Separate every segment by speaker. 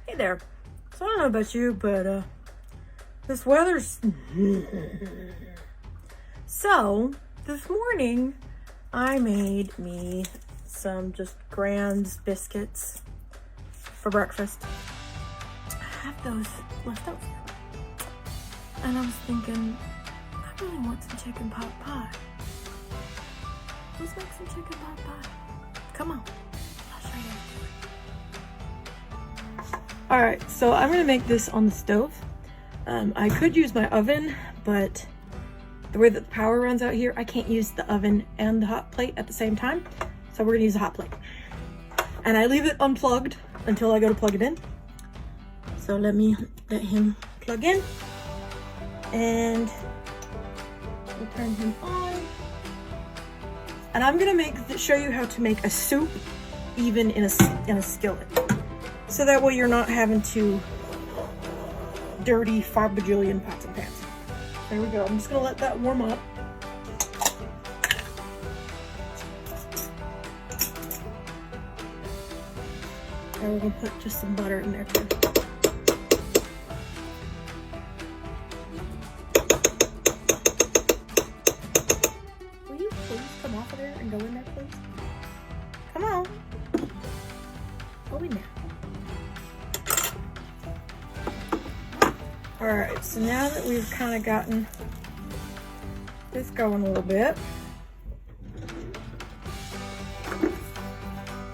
Speaker 1: Hey there. So I don't know about you, but this weather's... So this morning I made me some just Grand's biscuits for breakfast. I have those left over. And I was thinking, I really want some chicken pot pie. Let's make some chicken pot pie. Come on, I'll show you. All right, so I'm gonna make this on the stove. I could use my oven, but the way that the power runs out here, I can't use the oven and the hot plate at the same time. So we're gonna use the hot plate. And I leave it unplugged until I go to plug it in. So let him plug in. And we'll turn him on. And I'm gonna show you how to make a soup even in a skillet. So that way you're not having to dirty 5 bajillion pots and pans. There we go. I'm just gonna let that warm up. And we're gonna put just some butter in there too. Will you please come off of there and go in there, please? Come on. Go in there. All right, so now that we've kind of gotten this going a little bit,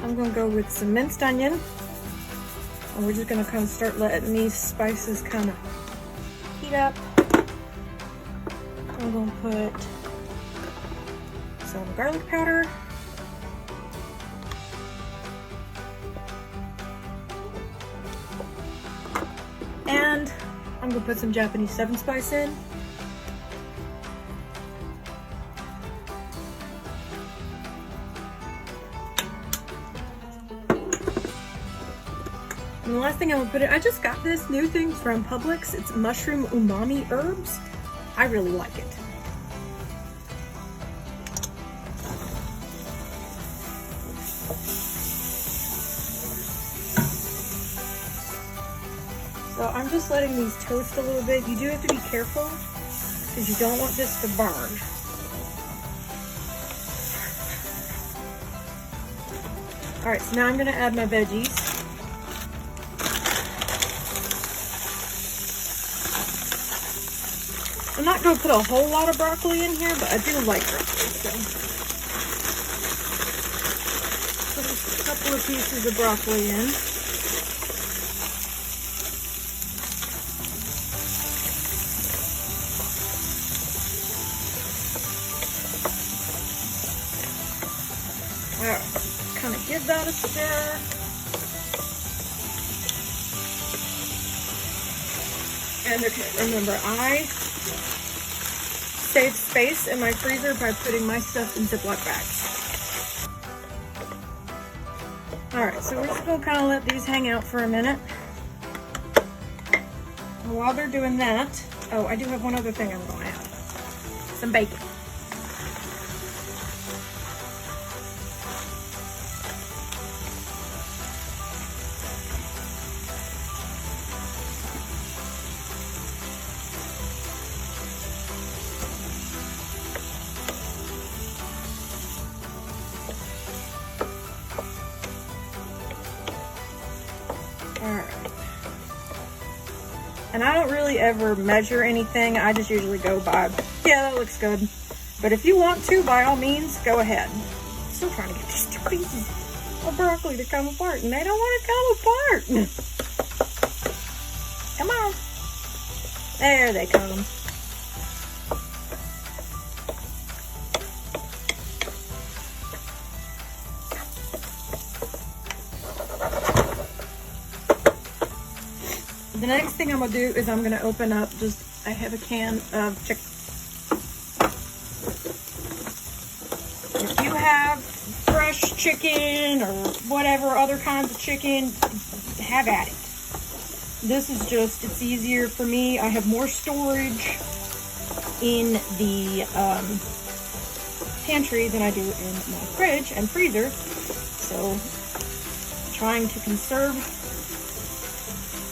Speaker 1: I'm gonna go with some minced onion, and we're just gonna kind of start letting these spices kind of heat up. I'm gonna put some garlic powder. And I'm gonna put some Japanese 7 spice in. And the last thing I'm gonna put in, I just got this new thing from Publix. It's mushroom umami herbs. I really like it. So I'm just letting these toast a little bit. You do have to be careful because you don't want this to burn. All right, so now I'm gonna add my veggies. I'm not gonna put a whole lot of broccoli in here, but I do like broccoli, so. Put a couple of pieces of broccoli in. Alright, kind of give that a stir. And okay, remember, I save space in my freezer by putting my stuff in Ziploc bags. Alright, so we're just gonna kind of let these hang out for a minute. And while they're doing that, oh, I do have one other thing I'm gonna add. Some bacon. And I don't really ever measure anything. I just usually go by, yeah, that looks good. But if you want to, by all means, go ahead. I'm still trying to get these 2 pieces of broccoli to come apart, and they don't want to come apart. Come on. There they come. The next thing I'm gonna do is I'm gonna open up I have a can of chicken. If you have fresh chicken or whatever other kinds of chicken, have at it. This is it's easier for me. I have more storage in the pantry than I do in my fridge and freezer. So trying to conserve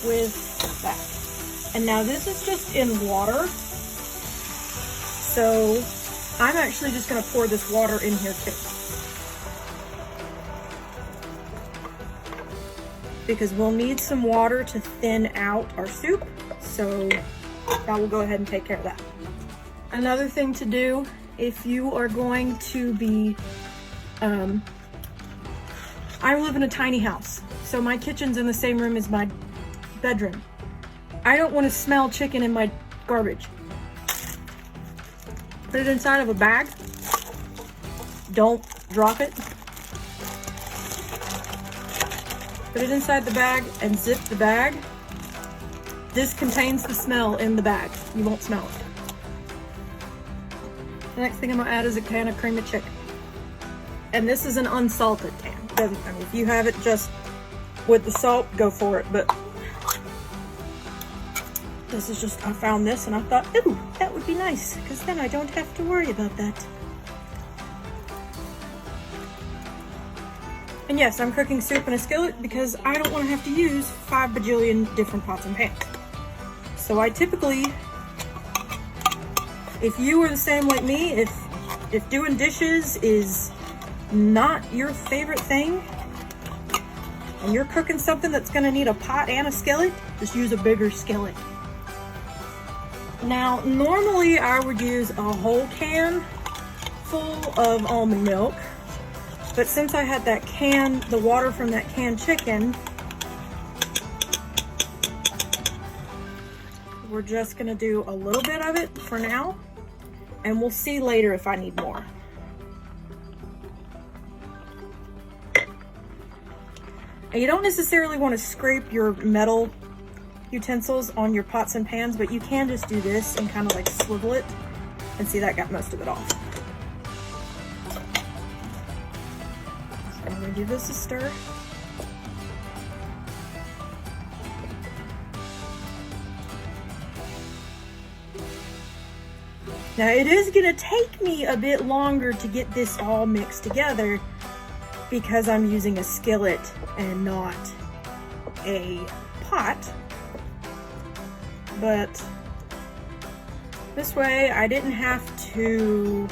Speaker 1: with that. And now this is just in water. So I'm actually just gonna pour this water in here too. Because we'll need some water to thin out our soup. So I will go ahead and take care of that. Another thing to do if you are going to be, I live in a tiny house, so my kitchen's in the same room as my bedroom. I don't want to smell chicken in my garbage. Put it inside of a bag. Don't drop it. Put it inside the bag and zip the bag. This contains the smell in the bag. You won't smell it. The next thing I'm gonna add is a can of cream of chicken. And this is an unsalted can. I mean, if you have it just with the salt, go for it. But this is just, I found this and I thought, ooh, that would be nice, because then I don't have to worry about that. And yes, I'm cooking soup in a skillet because I don't want to have to use 5 bajillion different pots and pans. So I typically, if you are the same like me, if doing dishes is not your favorite thing, and you're cooking something that's gonna need a pot and a skillet, just use a bigger skillet. Now, normally I would use a whole can full of almond milk, but since I had that can, the water from that canned chicken, we're just gonna do a little bit of it for now, and we'll see later if I need more. And you don't necessarily want to scrape your metal utensils on your pots and pans, but you can just do this and kind of like swivel it, and see that got most of it off. So I'm gonna give this a stir. Now it is gonna take me a bit longer to get this all mixed together because I'm using a skillet and not a pot. But this way I didn't have to,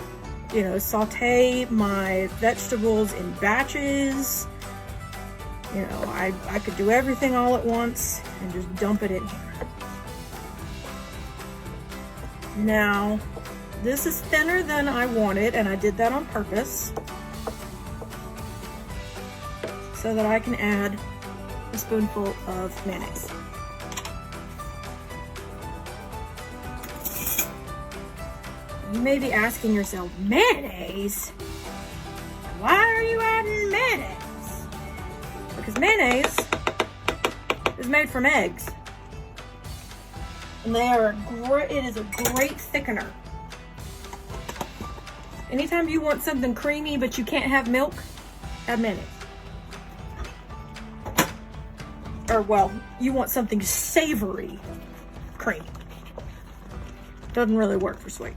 Speaker 1: saute my vegetables in batches. I could do everything all at once and just dump it in here. Now, this is thinner than I wanted, and I did that on purpose so that I can add a spoonful of mayonnaise. You may be asking yourself, mayonnaise? Why are you adding mayonnaise? Because mayonnaise is made from eggs. And it is a great thickener. Anytime you want something creamy but you can't have milk, add mayonnaise. Or, well, you want something savory creamy. Doesn't really work for sweet.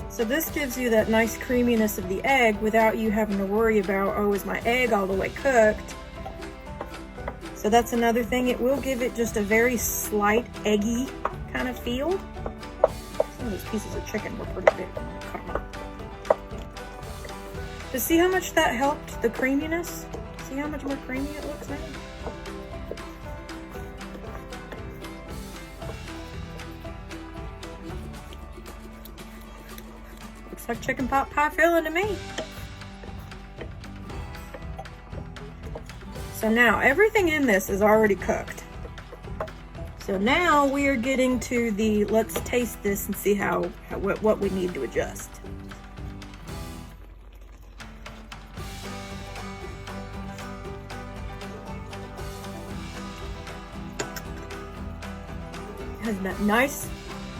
Speaker 1: So this gives you that nice creaminess of the egg without you having to worry about, oh, is my egg all the way cooked? So that's another thing. It will give it just a very slight eggy kind of feel. Some of those pieces of chicken were pretty big. But see how much that helped the creaminess? See how much more creamy it looks now? Like chicken pot pie filling to me. So now everything in this is already cooked. So now we are getting to the, let's taste this and see what we need to adjust. It has that nice,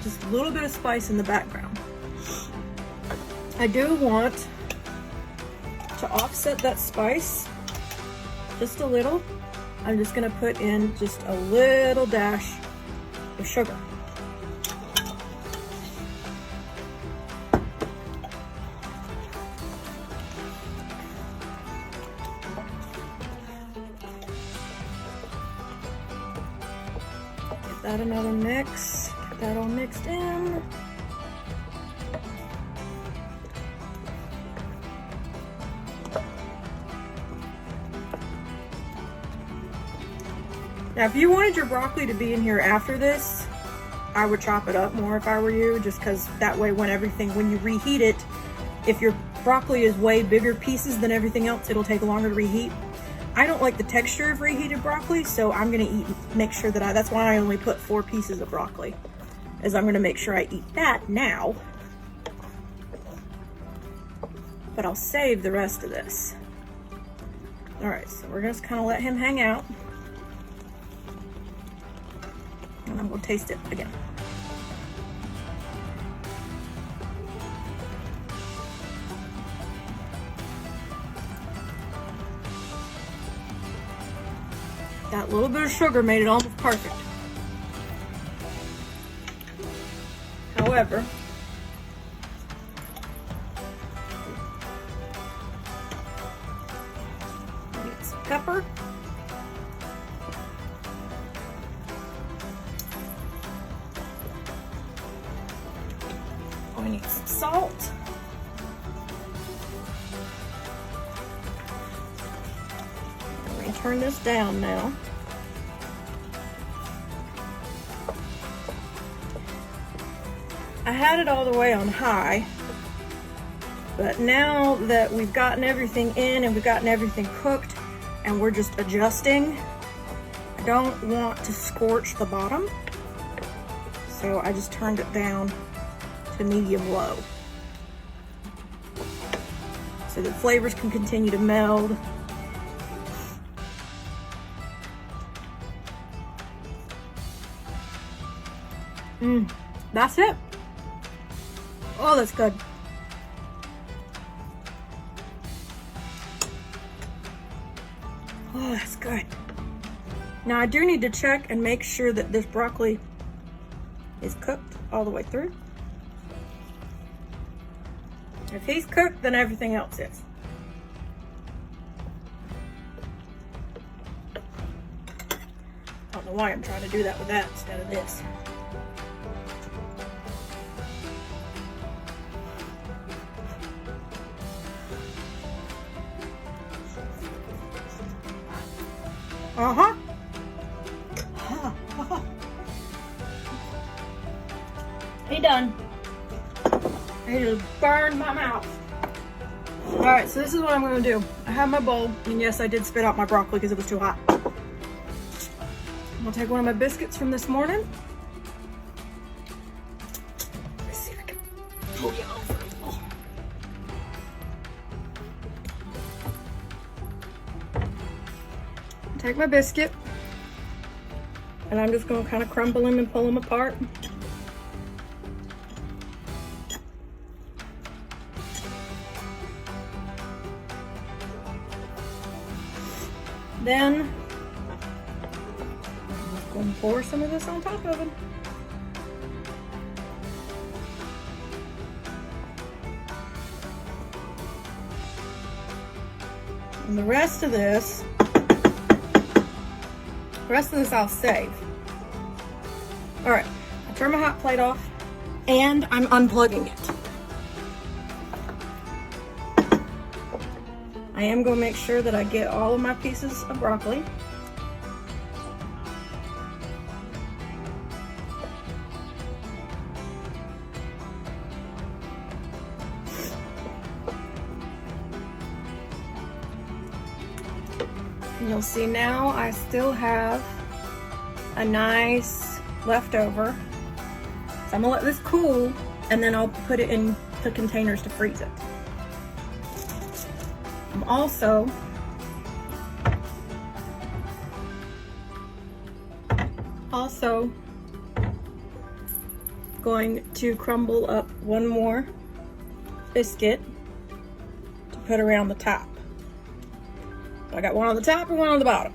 Speaker 1: just a little bit of spice in the background. I do want to offset that spice just a little. I'm just gonna put in just a little dash of sugar. that another mix. Get that all mixed in. Now, if you wanted your broccoli to be in here after this, I would chop it up more if I were you, just because that way when you reheat it, if your broccoli is way bigger pieces than everything else, it'll take longer to reheat. I don't like the texture of reheated broccoli, so I'm gonna make sure that that's why I only put 4 pieces of broccoli, is I'm gonna make sure I eat that now. But I'll save the rest of this. All right, so we're just kind of let him hang out. And then we'll taste it again. That little bit of sugar made it almost perfect. However, get some pepper. We need some salt. Let me turn this down now. I had it all the way on high, but now that we've gotten everything in and we've gotten everything cooked and we're just adjusting, I don't want to scorch the bottom, so I just turned it down to medium low so the flavors can continue to meld. That's it. Oh, that's good. Oh, that's good. Now I do need to check and make sure that this broccoli is cooked all the way through. If he's cooked, then everything else is. I don't know why I'm trying to do that with that instead of this. He done. He just burned my mouth. All right, so this is what I'm gonna do. I have my bowl, and yes, I did spit out my broccoli because it was too hot. I'm gonna take one of my biscuits from this morning. Let's see if I can pull you over. Oh. Take my biscuit, and I'm just gonna kind of crumble him and pull him apart. Then I'm just going to pour some of this on top of it. And the rest of this I'll save. All right, I turn my hot plate off and I'm unplugging it. I am going to make sure that I get all of my pieces of broccoli. And you'll see now I still have a nice leftover. So I'm gonna let this cool and then I'll put it in the containers to freeze it. I'm also going to crumble up one more biscuit to put around the top. I got one on the top and one on the bottom.